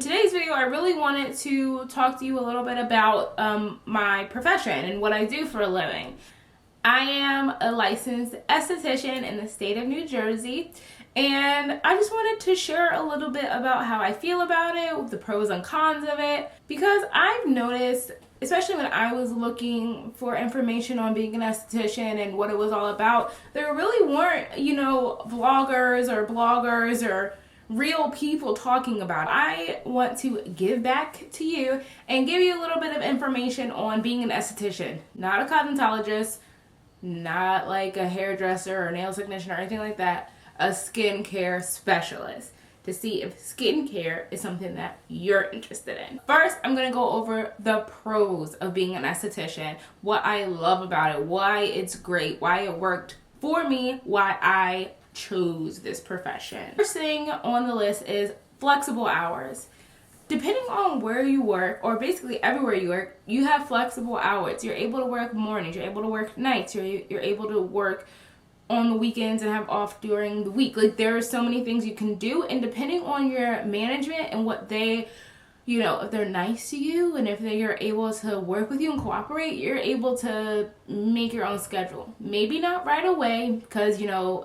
today's video, I really wanted to talk to you a little bit about my profession and what I do for a living. I am a licensed esthetician in the state of New Jersey, and I just wanted to share a little bit about how I feel about it, the pros and cons of it, because I've noticed, especially when I was looking for information on being an esthetician and what it was all about, there really weren't, vloggers or bloggers or real people talking about it. I want to give back to you and give you a little bit of information on being an esthetician, not a cosmetologist, not like a hairdresser or nail technician or anything like that, a skincare specialist, to see if skincare is something that you're interested in. First, I'm gonna go over the pros of being an esthetician, what I love about it, why it's great, why it worked for me, why I chose this profession. First thing on the list is flexible hours. Depending on where you work, or basically everywhere you work, you have flexible hours. You're able to work mornings, you're able to work nights, you're able to work on the weekends and have off during the week. Like, there are so many things you can do, and depending on your management and what they, if they're nice to you and if you're able to work with you and cooperate, you're able to make your own schedule. Maybe not right away, because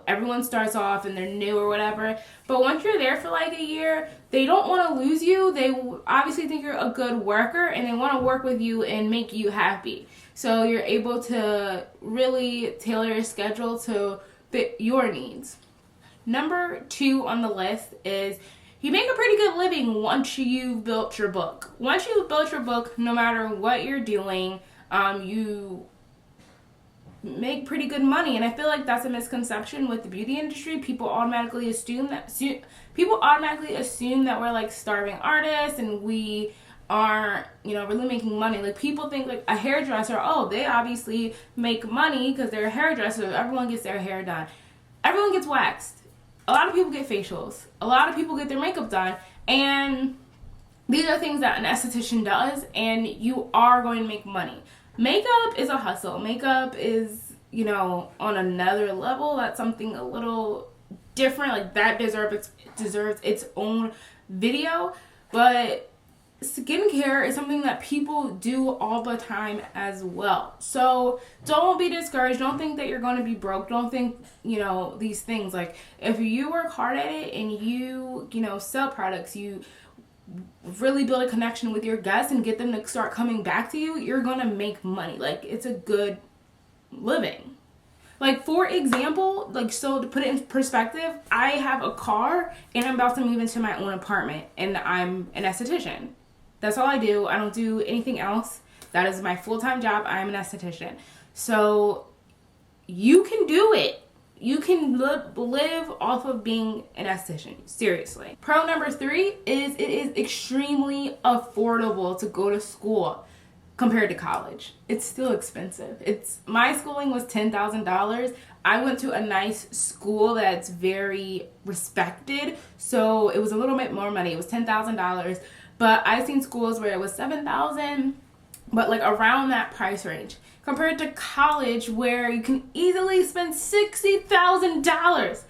everyone starts off and they're new or whatever, but once you're there for like a year, they don't want to lose you. They obviously think you're a good worker and they want to work with you and make you happy. So you're able to really tailor your schedule to fit your needs. Number 2 on the list is you make a pretty good living once you've built your book. Once you've built your book, no matter what you're doing, you make pretty good money. And I feel like that's a misconception with the beauty industry. People automatically assume that we're like starving artists and we aren't, really making money. Like, people think like a hairdresser, they obviously make money because they're a hairdresser. Everyone gets their hair done. Everyone gets waxed. A lot of people get facials. A lot of people get their makeup done. And these are things that an esthetician does, and you are going to make money. Makeup is a hustle. Makeup is, on another level. That's something a little different. Like, that deserves its own video. But skincare is something that people do all the time as well. So don't be discouraged. Don't think that you're going to be broke. Don't think, these things. Like, if you work hard at it and you, sell products, you really build a connection with your guests and get them to start coming back to you, you're going to make money. Like, it's a good living. Like, for example, so to put it in perspective, I have a car and I'm about to move into my own apartment and I'm an esthetician. That's all I do. I don't do anything else. That is my full-time job. I am an esthetician. So you can do it. You can live off of being an esthetician. Seriously. Pro number 3 is it is extremely affordable to go to school compared to college. It's still expensive. My schooling was $10,000. I went to a nice school that's very respected, so it was a little bit more money. It was $10,000. But I've seen schools where it was $7,000, but like around that price range. Compared to college, where you can easily spend $60,000.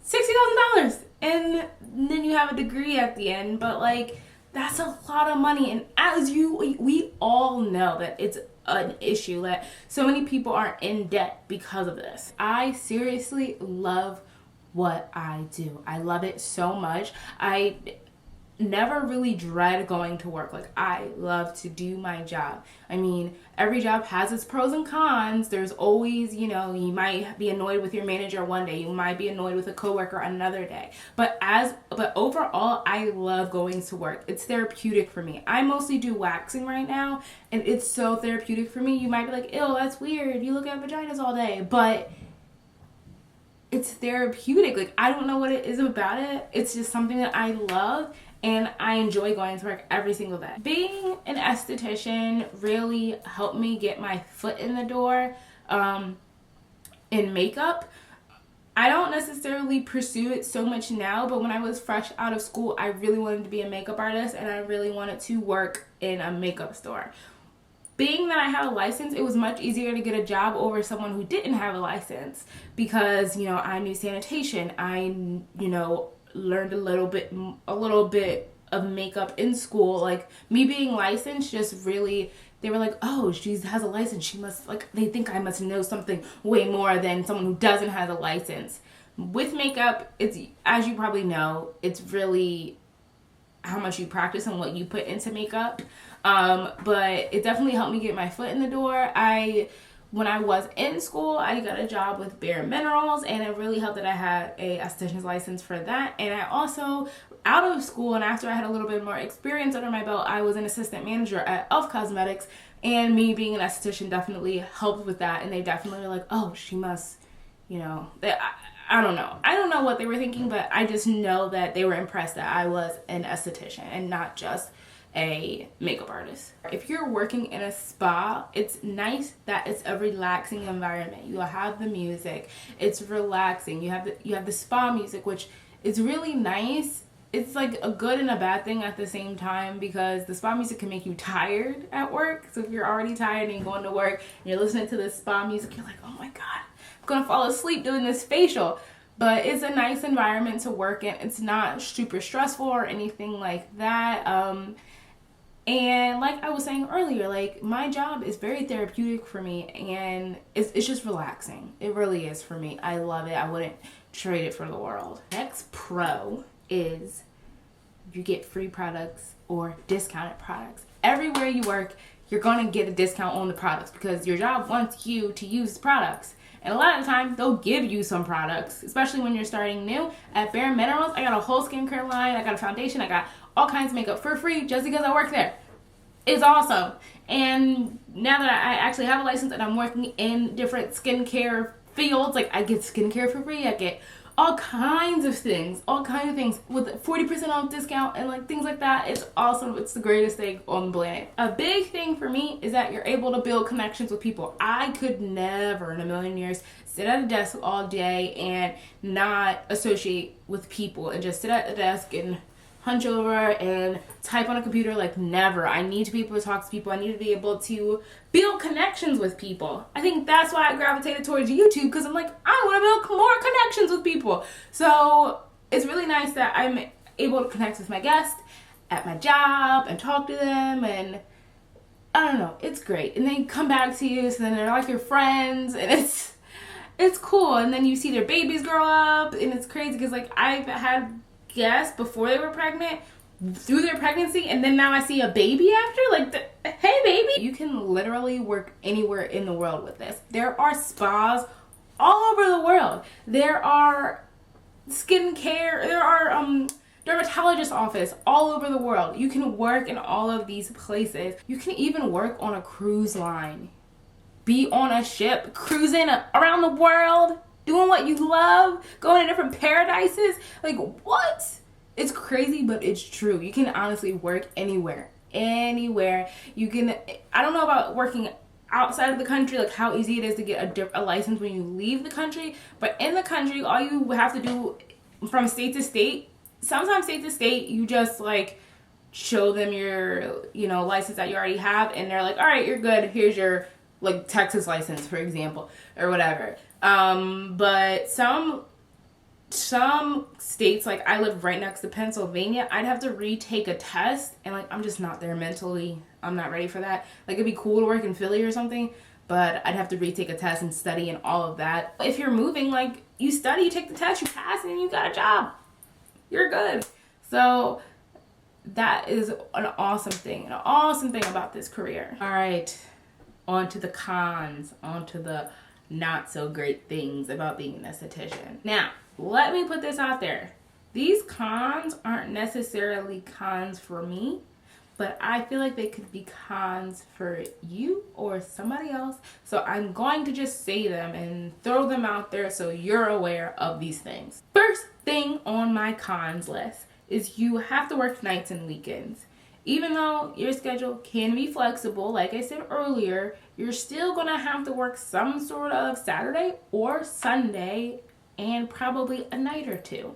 $60,000! And then you have a degree at the end, but like, that's a lot of money. And as we all know that it's an issue, that so many people are in debt because of this. I seriously love what I do. I love it so much. I never really dread going to work. Like, I love to do my job. I mean, every job has its pros and cons. There's always, you might be annoyed with your manager one day, you might be annoyed with a coworker another day. But overall, I love going to work. It's therapeutic for me. I mostly do waxing right now, and it's so therapeutic for me. You might be like, ew, that's weird. You look at vaginas all day, but it's therapeutic. Like, I don't know what it is about it. It's just something that I love. And I enjoy going to work every single day. Being an esthetician really helped me get my foot in the door in makeup. I don't necessarily pursue it so much now, but when I was fresh out of school, I really wanted to be a makeup artist and I really wanted to work in a makeup store. Being that I had a license, it was much easier to get a job over someone who didn't have a license because, I knew sanitation. I, learned a little bit of makeup in school. Like, me being licensed just really, they were like, oh, she has a license, she must, like, they think I must know something way more than someone who doesn't have a license. With makeup, it's, as you probably know, it's really how much you practice and what you put into makeup. But it definitely helped me get my foot in the door. When I was in school, I got a job with Bare Minerals, and it really helped that I had a esthetician's license for that. And I also, out of school and after I had a little bit more experience under my belt, I was an assistant manager at Elf Cosmetics, and me being an esthetician definitely helped with that. And they definitely were like, oh, she must, you know, I don't know. I don't know what they were thinking, but I just know that they were impressed that I was an esthetician and not just a makeup artist. If you're working in a spa, it's nice that it's a relaxing environment. You have the music, it's relaxing. You have the spa music, which is really nice. It's like a good and a bad thing at the same time, because the spa music can make you tired at work. So if you're already tired and you're going to work and you're listening to the spa music, you're like, oh my God, I'm gonna fall asleep doing this facial. But it's a nice environment to work in. It's not super stressful or anything like that. And like I was saying earlier, like, my job is very therapeutic for me, and it's just relaxing. It really is for me. I love it. I wouldn't trade it for the world. Next pro is you get free products or discounted products. Everywhere you work, you're going to get a discount on the products because your job wants you to use products. And a lot of the time, they'll give you some products, especially when you're starting new. At Bare Minerals, I got a whole skincare line, I got a foundation, I got all kinds of makeup for free just because I work there. It's awesome. And now that I actually have a license and I'm working in different skincare fields, like, I get skincare for free, I get all kinds of things with 40% off discount and like things like that. It's awesome. It's the greatest thing on the planet. A big thing for me is that you're able to build connections with people. I could never in a million years sit at a desk all day and not associate with people and just sit at the desk and hunch over and type on a computer. Like, never. I need to be able to talk to people. I need to be able to build connections with people. I think that's why I gravitated towards YouTube, because I'm like, I want to build more connections with people. So it's really nice that I'm able to connect with my guests at my job and talk to them, and I don't know, it's great. And they come back to you, so then they're like your friends, and it's cool. And then you see their babies grow up, and it's crazy because, like, I've had guests before they were pregnant, through their pregnancy, and then now I see a baby after. Like, hey baby. You can literally work anywhere in the world with this. There are spas all over the world. There are skincare, there are dermatologist office all over the world. You can work in all of these places. You can even work on a cruise line, be on a ship, cruising around the world, doing what you love, going to different paradises. Like, what? It's crazy, but it's true. You can honestly work anywhere. You can, I don't know about working outside of the country, like how easy it is to get a license when you leave the country, but in the country, all you have to do from state to state, sometimes state to state, you just like show them your, license that you already have, and they're like, all right, you're good. Here's your, like, Texas license, for example, or whatever. But some states, like, I live right next to Pennsylvania, I'd have to retake a test, and like, I'm just not there mentally. I'm not ready for that. Like, it'd be cool to work in Philly or something, but I'd have to retake a test and study and all of that. If you're moving, like, you study, you take the test, you pass, and you got a job. You're good. So that is an awesome thing about this career. All right, on to the cons, on to the not so great things about being an esthetician. Now, let me put this out there. These cons aren't necessarily cons for me, but I feel like they could be cons for you or somebody else. So I'm going to just say them and throw them out there so you're aware of these things. First thing on my cons list is you have to work nights and weekends. Even though your schedule can be flexible, like I said earlier, you're still gonna have to work some sort of Saturday or Sunday and probably a night or two,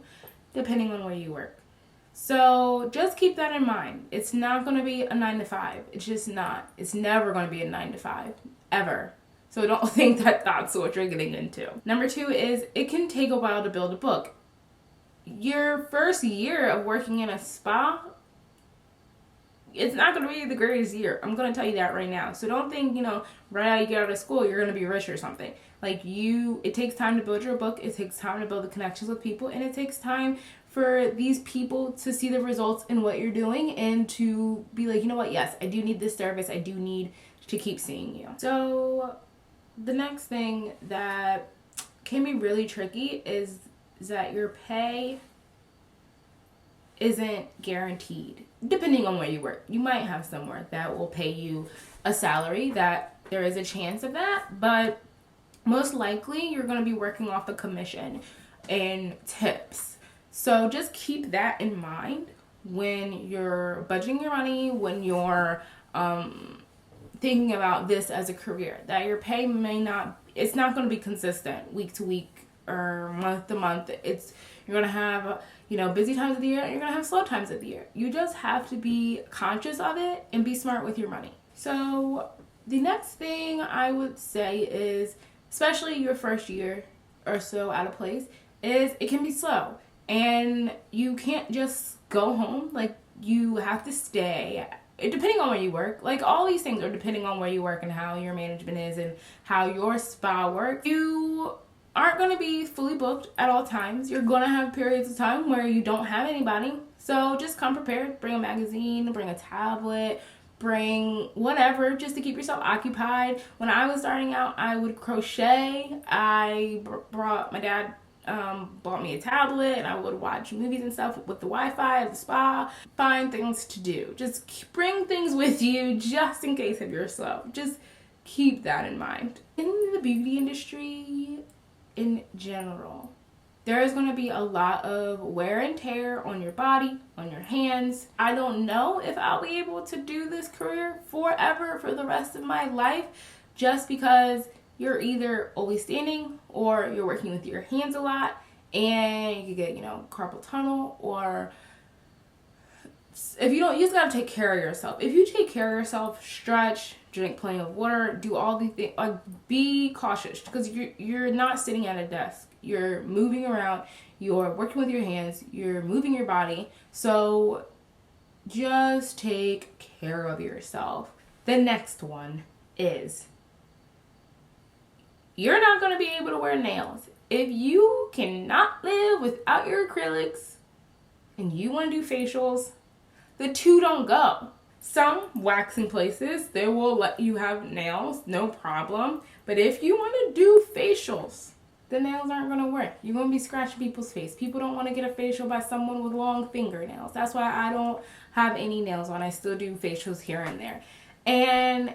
depending on where you work. So just keep that in mind. It's not gonna be a 9 to 5. It's just not. It's never gonna be a 9 to 5, ever. So don't think that that's what you're getting into. Number 2 is it can take a while to build a book. Your first year of working in a spa, it's not going to be the greatest year. I'm going to tell you that right now. So don't think, right out you get out of school, you're going to be rich or something. Like it takes time to build your book. It takes time to build the connections with people. And it takes time for these people to see the results in what you're doing and to be like, you know what? Yes, I do need this service. I do need to keep seeing you. So the next thing that can be really tricky is that your pay isn't guaranteed. Depending on where you work, you might have somewhere that will pay you a salary, that there is a chance of that, but most likely you're going to be working off a commission and tips. So just keep that in mind when you're budgeting your money, when you're thinking about this as a career, that your pay it's not going to be consistent week to week or month to month. You're going to have, busy times of the year and you're going to have slow times of the year. You just have to be conscious of it and be smart with your money. So the next thing I would say is, especially your first year or so out of place, is it can be slow. And you can't just go home. Like, you have to stay. Depending on where you work, like all these things are depending on where you work and how your management is and how your spa works. You aren't going to be fully booked at all times. You're going to have periods of time where you don't have anybody. So just come prepared. Bring a magazine, bring a tablet, bring whatever, just to keep yourself occupied. When I was starting out, I would crochet. I brought my dad bought me a tablet, and I would watch movies and stuff with the Wi-Fi at the spa. Find things to do. Just bring things with you just in case if you're slow. Just keep that in mind. In the beauty industry in general, there is going to be a lot of wear and tear on your body, on your hands. I don't know if I'll be able to do this career forever, for the rest of my life, just because you're either always standing or you're working with your hands a lot, and you get, carpal tunnel, or if you don't, you just gotta take care of yourself. If you take care of yourself, stretch, drink plenty of water, do all these things, be cautious, because you're not sitting at a desk. You're moving around, you're working with your hands, you're moving your body. So just take care of yourself. The next one is, you're not going to be able to wear nails. If you cannot live without your acrylics and you want to do facials, the two don't go. Some waxing places, they will let you have nails, no problem. But if you want to do facials, the nails aren't going to work. You're going to be scratching people's face. People don't want to get a facial by someone with long fingernails. That's why I don't have any nails on. I still do facials here and there. And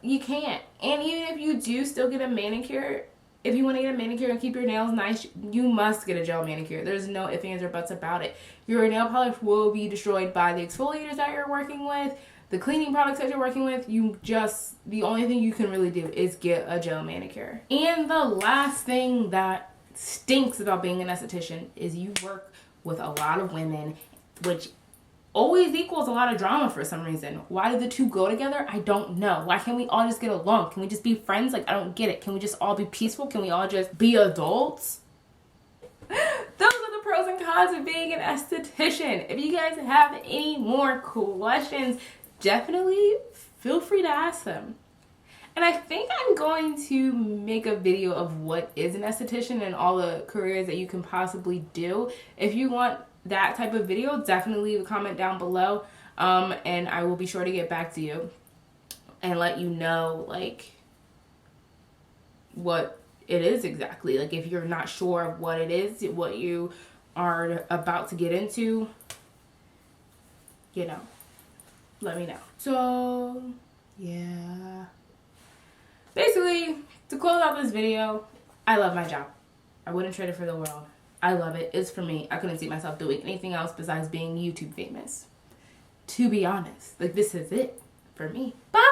you can't. And even if you do still get a manicure, if you want to get a manicure and keep your nails nice, you must get a gel manicure. There's no ifs, ands, or buts about it. Your nail polish will be destroyed by the exfoliators that you're working with, the cleaning products that you're working with. The only thing you can really do is get a gel manicure. And the last thing that stinks about being an esthetician is you work with a lot of women, which always equals a lot of drama for some reason. Why do the two go together? I don't know. Why can't we all just get along? Can we just be friends? Like, I don't get it. Can we just all be peaceful? Can we all just be adults? Those are the pros and cons of being an esthetician. If you guys have any more questions, definitely feel free to ask them. And I think I'm going to make a video of what is an esthetician and all the careers that you can possibly do. If you want that type of video, definitely leave a comment down below, and I will be sure to get back to you and let you know, like, what it is exactly. Like, if you're not sure of what it is, what you are about to get into, let me know. So yeah, basically, to close out this video, I love my job. I wouldn't trade it for the world. I love it. It's for me. I couldn't see myself doing anything else besides being YouTube famous. To be honest, like, this is it for me. Bye!